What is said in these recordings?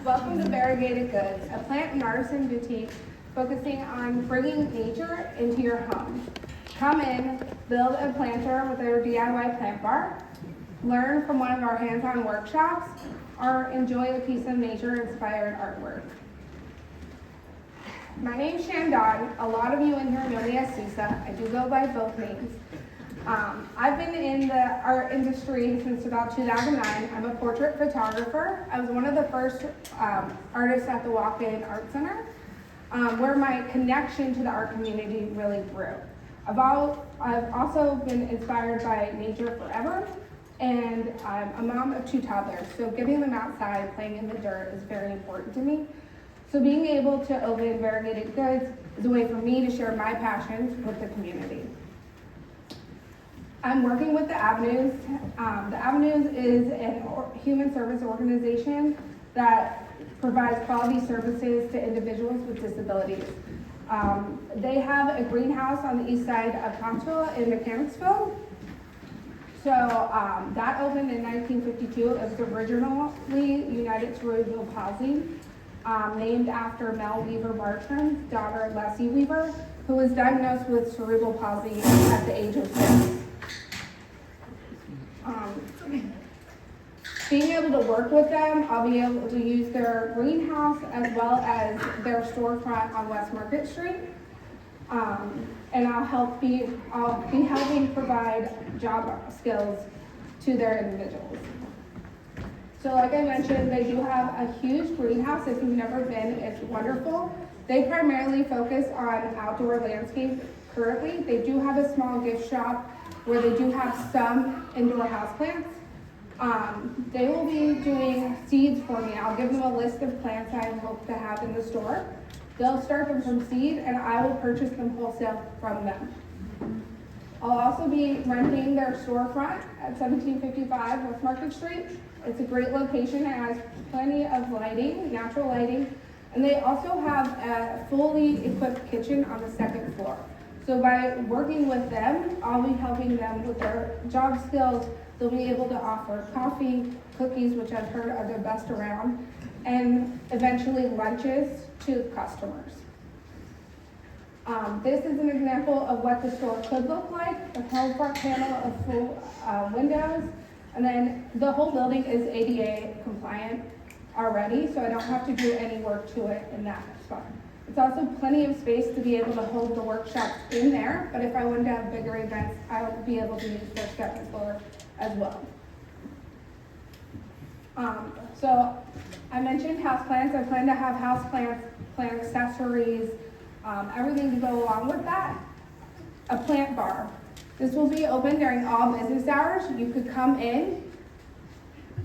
Welcome to Variegated Goods, a plant and artisan boutique focusing on bringing nature into your home. Come in, build a planter with our DIY plant bar, learn from one of our hands-on workshops, or enjoy a piece of nature-inspired artwork. My name's Shandon. A lot of you in here know me as Susa. I do go by both names. I've been in the art industry since about 2009. I'm a portrait photographer. I was one of the first artists at the Walk-In Art Center, where my connection to the art community really grew. I've also been inspired by nature forever, and I'm a mom of 2 toddlers, so getting them outside, playing in the dirt is very important to me. So being able to open Variegated Goods is a way for me to share my passions with the community. I'm working with the Avenues. The Avenues is a human service organization that provides quality services to individuals with disabilities. They have a greenhouse on the east side of POTTSVILLE in Mechanicsville. So that opened in 1952. It was originally United Cerebral Palsy, named after Mel Weaver Bartram's daughter, Leslie Weaver, who was diagnosed with cerebral palsy at the age of 6. Being able to work with them, I'll be able to use their greenhouse as well as their storefront on West Market Street. And I'll be helping provide job skills to their individuals. So like I mentioned, they do have a huge greenhouse. If you've never been, it's wonderful. They primarily focus on outdoor landscape currently. They do have a small gift shop where they do have some indoor houseplants. They will be doing seeds for me. I'll give them a list of plants I hope to have in the store. They'll start them from seed, and I will purchase them wholesale from them. I'll also be renting their storefront at 1755 West Market Street. It's a great location. It has plenty of lighting, natural lighting, and they also have a fully equipped kitchen on the 2nd floor. So by working with them, I'll be helping them with their job skills. They'll be able to offer coffee, cookies, which I've heard are the best around, and eventually lunches to customers. This is an example of what the store could look like. The whole front panel of full windows, and then the whole building is ADA compliant already, so I don't have to do any work to it in that spot. It's also plenty of space to be able to hold the workshops in there, but if I wanted to have bigger events, I would be able to use their 2nd floor as well. So I mentioned houseplants. I plan to have houseplants, plant accessories, everything to go along with that. A plant bar. This will be open during all business hours. You could come in,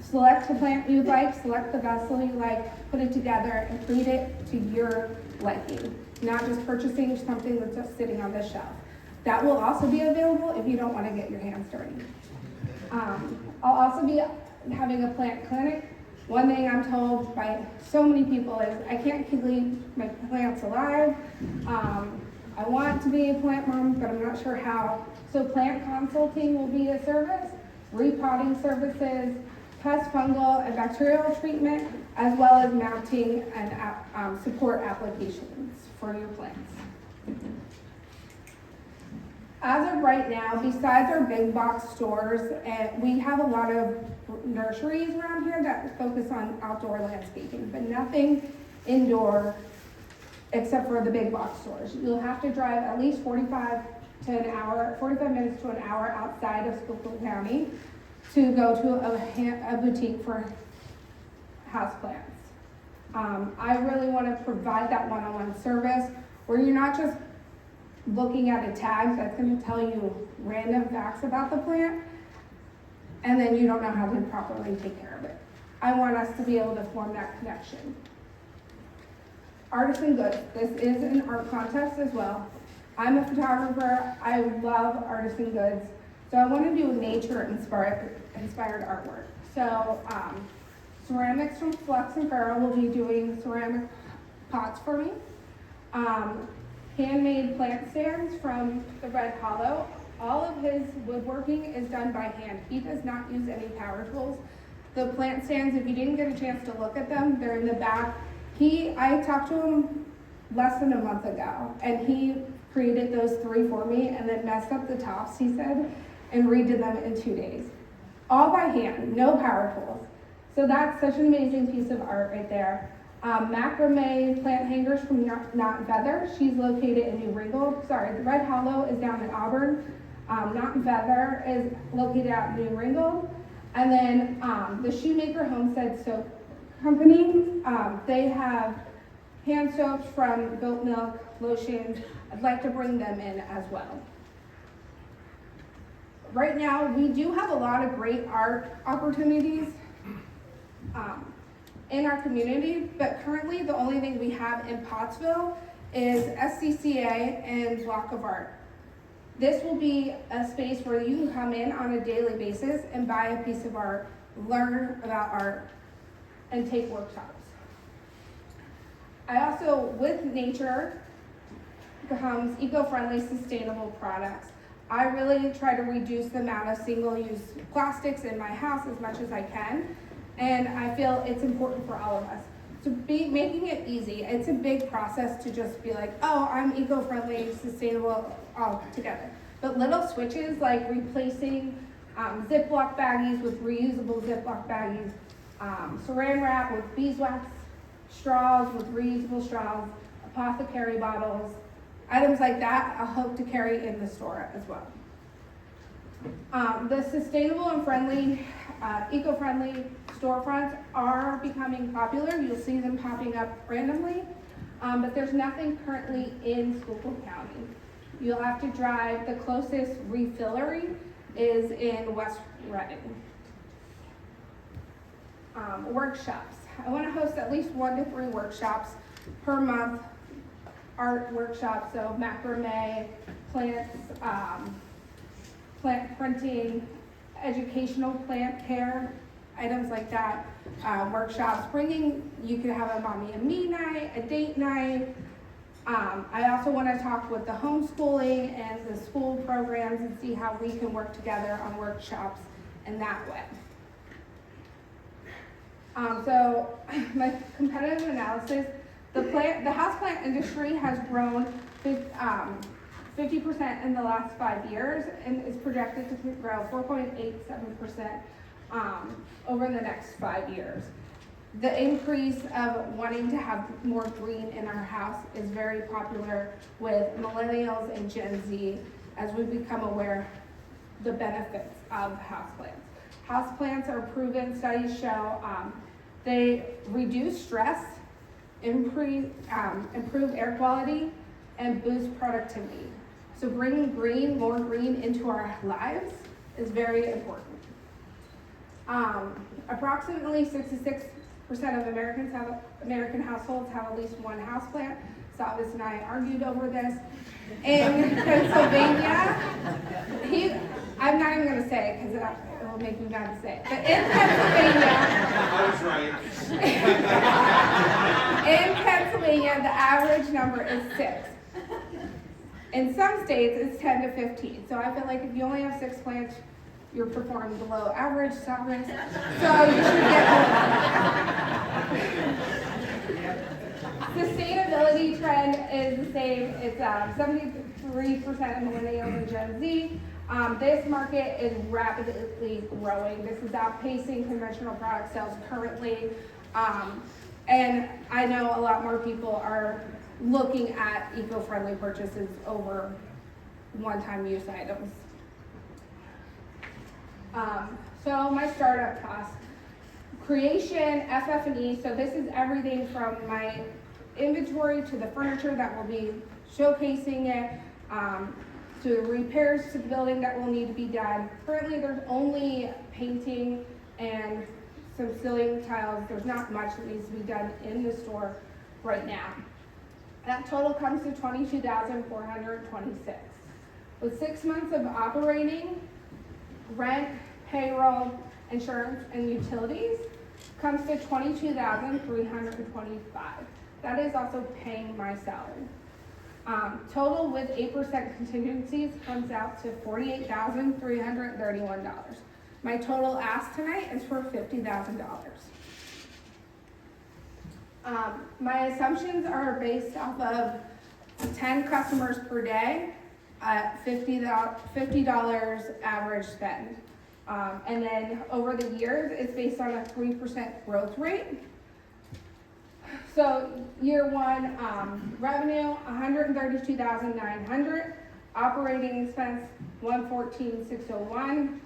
select the plant you'd like, select the vessel you like, put it together, and treat it to your liking, not just purchasing something that's just sitting on the shelf. That will also be available if you don't want to get your hands dirty. I'll also be having a plant clinic. One thing I'm told by so many people is I can't keep my plants alive. I want to be a plant mom, but I'm not sure how. So plant consulting will be a service, repotting services, pest, fungal, and bacterial treatment, as well as mounting and support applications for your plants. As of right now, besides our big box stores, we have a lot of nurseries around here that focus on outdoor landscaping, but nothing indoor except for the big box stores. You'll have to drive at least 45 minutes to an hour outside of Schuylkill County to go to a boutique for houseplants. I really want to provide that one-on-one service where you're not just looking at a tag that's going to tell you random facts about the plant and then you don't know how to properly take care of it. I want us to be able to form that connection. Artisan goods. This is an art contest as well. I'm a photographer. I love artisan goods. So I want to do nature-inspired artwork. So ceramics from Flux and Farrell will be doing ceramic pots for me. Handmade plant stands from the Red Hollow. All of his woodworking is done by hand. He does not use any power tools. The plant stands, if you didn't get a chance to look at them, they're in the back. I talked to him less than a month ago, and he created those 3 for me and then messed up the tops, he said, and redid them in 2 days. All by hand, no power tools. So that's such an amazing piece of art right there. Macrame plant hangers from Knot and Feather. She's located in New Ringgold. Sorry, the Red Hollow is down in Auburn. Knot and Feather is located out in New Ringgold. And then the Shoemaker Homestead Soap Company, they have hand soaps from goat milk, lotions. I'd like to bring them in as well. Right now, we do have a lot of great art opportunities in our community, but currently the only thing we have in Pottsville is SCCA and Block of Art. This will be a space where you can come in on a daily basis and buy a piece of art, learn about art, and take workshops. I also, with nature, comes eco-friendly, sustainable products. I really try to reduce the amount of single-use plastics in my house as much as I can, and I feel it's important for all of us. So making it easy. It's a big process to just be like, oh, I'm eco-friendly, sustainable, all together. But little switches like replacing Ziploc baggies with reusable Ziploc baggies, saran wrap with beeswax, straws with reusable straws, apothecary bottles, items like that I hope to carry in the store as well. The sustainable and friendly, eco-friendly storefronts are becoming popular. You'll see them popping up randomly, but there's nothing currently in Schuylkill County. You'll have to drive. The closest refillery is in West Reading. Workshops. I want to host at least 1 to 3 workshops per month. Art workshops, so macrame, plants, plant printing, educational plant care, items like that. Workshops, you could have a mommy and me night, a date night. I also want to talk with the homeschooling and the school programs and see how we can work together on workshops in that way. So my competitive analysis, the houseplant industry has grown 50% in the last 5 years and is projected to grow 4.87% over the next 5 years. The increase of wanting to have more green in our house is very popular with millennials and Gen Z as we become aware the benefits of houseplants. Houseplants are proven, studies show they reduce stress, improve air quality, and boost productivity. So bringing more green into our lives is very important. Approximately 66% of American households have at least 1 houseplant. Salvis and I argued over this. In Pennsylvania, I'm not even going to say it because it will make me mad to say it. But in Pennsylvania, I was right. in Pennsylvania, the average number is 6. In some states, it's 10 to 15. So I feel like if you only have 6 plants, you're performing below average, Salvis. So you should get more. Sustainability trend is the same. It's 73% millennials and Gen Z. This market is rapidly growing. This is outpacing conventional product sales currently. And I know a lot more people are looking at eco-friendly purchases over one-time use items. So my startup costs. Creation, FF&E, so this is everything from my inventory to the furniture that will be showcasing it, to the repairs to the building that will need to be done. Currently there's only painting and some ceiling tiles. There's not much that needs to be done in the store right now. That total comes to $22,426. With 6 months of operating, rent, payroll, insurance, and utilities comes to $22,325. That is also paying my salary. Total with 8% contingencies comes out to $48,331. My total ask tonight is for $50,000. My assumptions are based off of 10 customers per day at $50 average spend. And then over the years, it's based on a 3% growth rate. So year one, revenue, $132,900, operating expense, $114,601.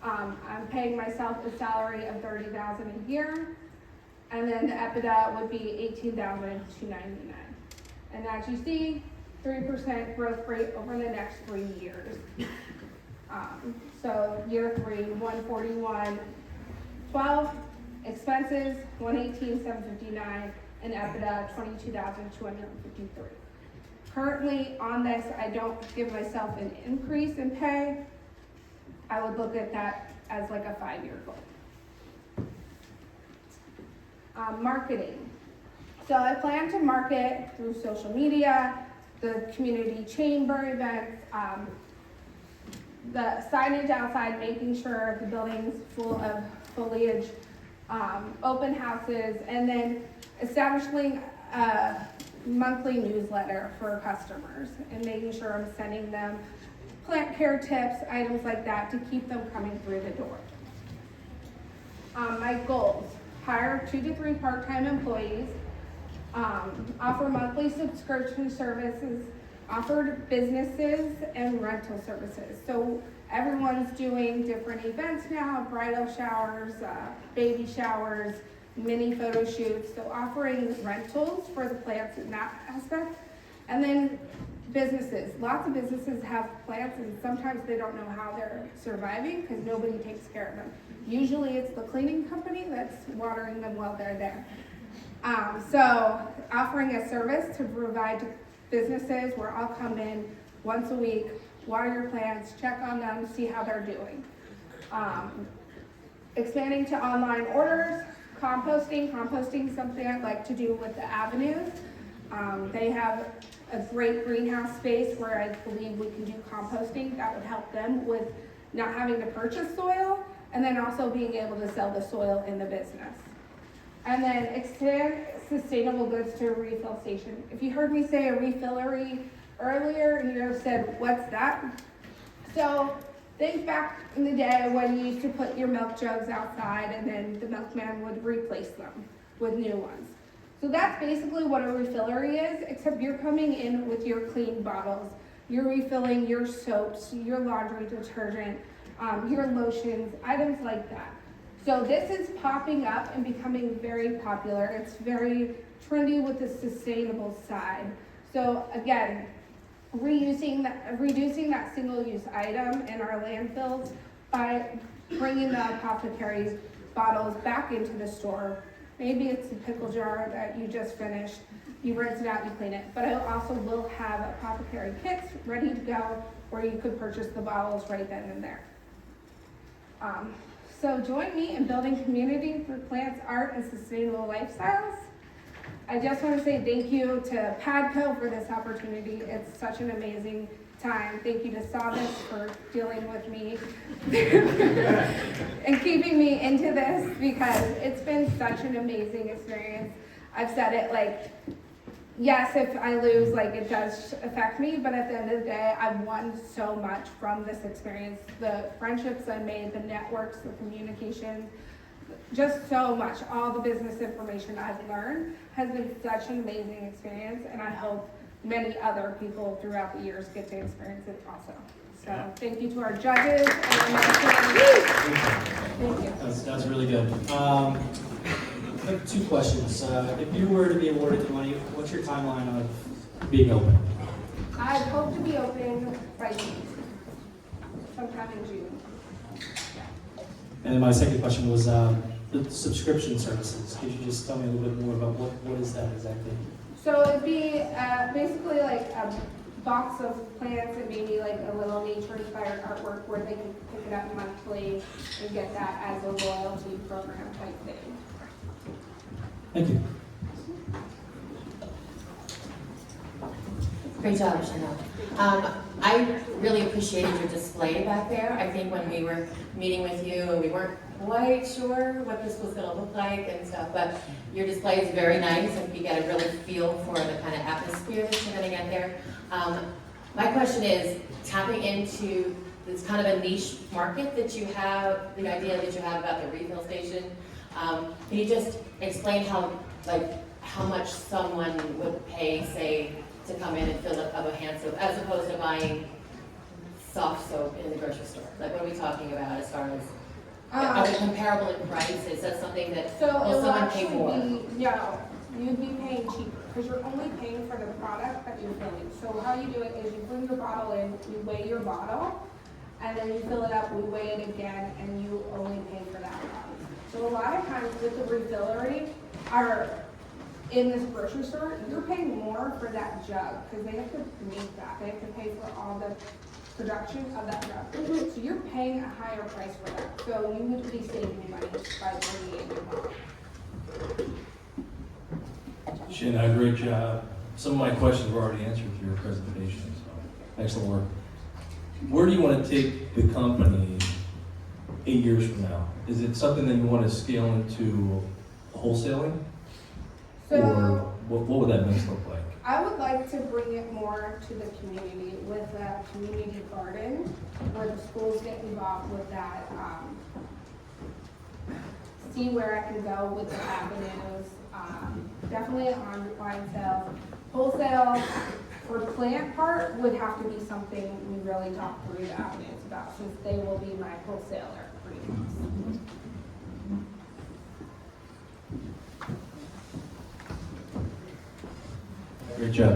I'm paying myself a salary of $30,000 a year, and then the EBITDA would be $18,299. And as you see, 3% growth rate over the next 3 years. So year three, 141,12, expenses 118,759, and EBITDA 22,253. Currently on this, I don't give myself an increase in pay. I would look at that as like a 5-year goal. Marketing. So I plan to market through social media, the community chamber events, the signage outside, making sure the building's full of foliage, open houses, and then establishing a monthly newsletter for customers and making sure I'm sending them plant care tips, items like that to keep them coming through the door. My goals: hire 2 to 3 part-time employees, offer monthly subscription services, offer businesses and rental services. So everyone's doing different events now, bridal showers, baby showers, mini photo shoots. So offering rentals for the plants in that aspect. And then businesses. Lots of businesses have plants and sometimes they don't know how they're surviving because nobody takes care of them. Usually it's the cleaning company that's watering them while they're there. So offering a service to provide to businesses where I'll come in once a week, water your plants, check on them, see how they're doing. Expanding to online orders, composting. Composting is something I'd like to do with the avenues. They have a great greenhouse space where I believe we can do composting. That would help them with not having to purchase soil and then also being able to sell the soil in the business. And then expand sustainable goods to a refill station. If you heard me say a refillery earlier and you said, what's that? So think back in the day when you used to put your milk jugs outside and then the milkman would replace them with new ones. So that's basically what a refillery is, except you're coming in with your clean bottles. You're refilling your soaps, your laundry detergent, your lotions, items like that. So this is popping up and becoming very popular. It's very trendy with the sustainable side. So again, reducing that single-use item in our landfills by bringing the apothecary bottles back into the store. Maybe it's a pickle jar that you just finished, you rinse it out, you clean it. But I also will have apothecary kits ready to go where you could purchase the bottles right then and there. So join me in building community through plants, art, and sustainable lifestyles. I just want to say thank you to PADCO for this opportunity. It's such an amazing time. Thank you to Sabas for dealing with me and keeping me into this because it's been such an amazing experience. I've said it like, yes, if I lose, like it does affect me, but at the end of the day, I've won so much from this experience. The friendships I made, the networks, the communication, just so much. All the business information I've learned has been such an amazing experience, and I hope many other people throughout the years get to experience it also. So thank you to our judges. And thank you. That's really good. I have 2 questions. If you were to be awarded the money, what's your timeline of being open? I hope to be open by June, sometime in June. And then my second question was the subscription services. Could you just tell me a little bit more about what is that exactly? So it'd be basically like a box of plants and maybe like a little nature-inspired artwork where they can pick it up monthly and get that as a loyalty program type thing. Thank you. Great job, Chanel. I really appreciated your display back there. I think when we were meeting with you, and we weren't quite sure what this was gonna look like and stuff, but your display is very nice, and you get a really feel for the kind of atmosphere that you're gonna get there. My question is, tapping into this kind of a niche market that you have, the idea that you have about the refill station, can you just explain how much someone would pay, say, to come in and fill up a hand soap, as opposed to buying soft soap in the grocery store? Like, what are we talking about as far as, are they comparable in price? Is that something that, So will it'll someone pay actually more? no, you'd be paying cheaper, because you're only paying for the product that you're filling. So how you do it is you bring your bottle in, you weigh your bottle, and then you fill it up, we weigh it again, and you only pay for that amount. So a lot of times with the refillery, in this grocery store, you're paying more for that jug, because they have to make that, they have to pay for all the production of that jug. So you're paying a higher price for that, so you would be saving money by bringing in your bottle. Shannon, great job. Some of my questions were already answered through your presentation, so excellent work. Where do you want to take the company 8 years from now? Is it something that you want to scale into wholesaling? So Or what would that mix look like? I would like to bring it more to the community with a community garden, where the schools get involved with that. See where I can go with the avenues. Definitely online sales. Wholesale for plant part would have to be something we really talk through the avenues about, since they will be my wholesaler greenhouse. Great job.